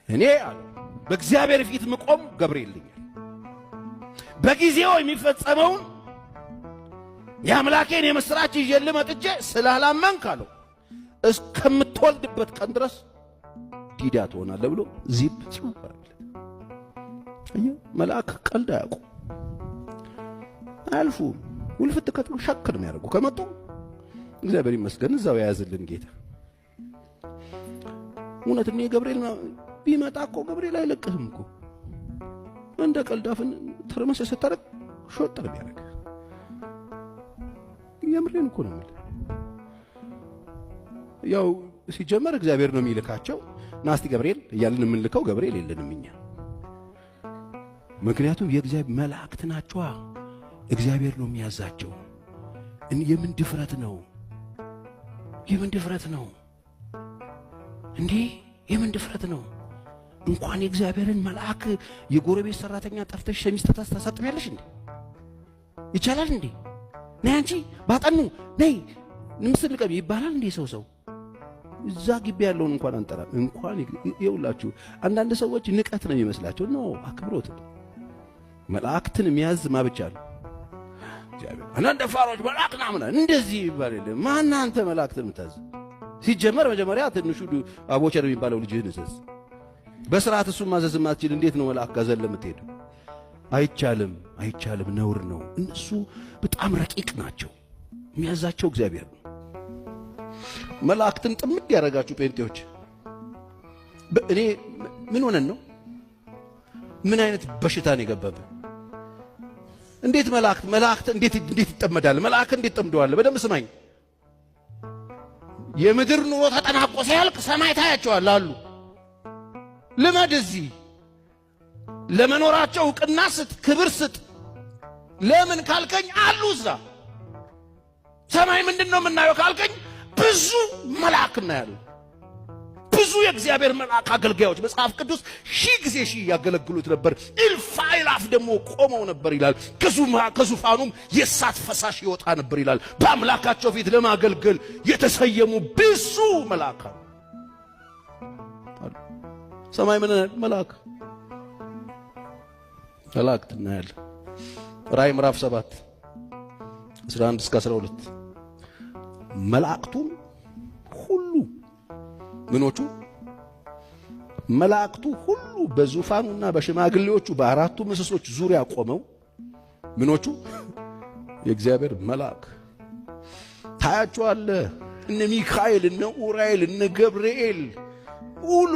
እኔ በእግዚአብሔር ፊት መቆም ገብርኤል ነኝ። በጊዜው የሚፈጸመውን የአምላኬን የምስራች ይዤልህ መጥቼ ስላላመንክ አለው እስከምትወልድበት ቀን ድረስ ዲዳ ትሆናለህ ብሎ ዚፕ ሲባል መልአክ ቀልድ አያውቁም። አልፉም ውልፍት ከተው ሸክ ነው የሚያደርጉ። ከመጡ እግዚአብሔር ይመስገን እዛው ያያዝልን ጌታ። እውነትም የገብርኤል ቢመጣ እኮ ገብርኤል አይለቅህም እኮ እንደ ቀልዳፍን ተረመሰ ስታረቅ ሾጥ ነው የሚያደርግ። የምሬን እኮ ነው የሚል ያው ሲጀመር እግዚአብሔር ነው የሚልካቸው። ናስቲ ገብርኤል እያልን የምንልከው ገብርኤል የለንም እኛ። ምክንያቱም የእግዚአብሔር መላእክት ናቸው። እግዚአብሔር ነው የሚያዛቸው። የምን ድፍረት ነው? የምን ድፍረት ነው እንዴ? የምን ድፍረት ነው? እንኳን የእግዚአብሔርን መልአክ የጎረቤት ሰራተኛ ጠርተሽ ሸሚዝ ታሳጥቢያለሽ እንዴ? ይቻላል እንዴ? ነይ አንቺ ባጠኑ ነይ ምስል ቀቢ ይባላል እንዴ? ሰው እዛ ግቢ ያለውን እንኳን አንጠራም። እንኳን ይውላችሁ አንዳንድ ሰዎች ንቀት ነው የሚመስላቸው። ነው አክብሮት። መላእክትን የሚያዝ ማብቻ ነው እግዚአብሔር። አንዳንድ ፋሮች መላእክና ምናምን እንደዚህ ይባላል። ማን አንተ መላእክትን የምታዝ? ሲጀመር መጀመሪያ ትንሹ አቦቸር የሚባለው ልጅህን እዘዝ። በስርዓት እሱን ማዘዝ ማትችል እንዴት ነው መልአክ ጋር ዘለ የምትሄደው? አይቻልም፣ አይቻልም፣ ነውር ነው። እነሱ በጣም ረቂቅ ናቸው። የሚያዛቸው እግዚአብሔር ነው። መላእክትን ጥምድ ያደረጋችሁ ጴንጤዎች እኔ ምን ሆነን ነው? ምን አይነት በሽታ ነው የገባብን? እንዴት መላእክት እንዴት ይጠመዳል? መልአክ እንዴት ጠምደዋል? በደንብ ስማኝ። የምድር ኑሮ ተጠናቆ ሲያልቅ ሰማይ ታያቸዋል አሉ። ልመድ እዚህ ለመኖራቸው ዕውቅና ስጥ፣ ክብር ስጥ። ለምን ካልከኝ አሉ እዛ ሰማይ ምንድነው የምናየው ካልከኝ ብዙ መላእክ እናያለን። ብዙ የእግዚአብሔር መልአክ አገልጋዮች መጽሐፍ ቅዱስ 1000 ጊዜ 1000 ያገለግሉት ነበር። እልፍ አእላፍ ደግሞ ቆመው ነበር ይላል። ከዙፋኑም የእሳት ፈሳሽ ይወጣ ነበር ይላል። በአምላካቸው ፊት ለማገልገል የተሰየሙ ብዙ መላእክ አሉ። ሰማይ ምን መላእክት እናያለን። ራእይ ምዕራፍ 7 11 እስከ 12 መላእክቱም ሁሉ ምኖቹ መላእክቱ ሁሉ በዙፋኑና በሽማግሌዎቹ በአራቱ ምሰሶች ዙሪያ ቆመው ምኖቹ የእግዚአብሔር መልአክ ታያቸዋለህ። እነ ሚካኤል፣ እነ ኡራኤል፣ እነ ገብርኤል ሁሉ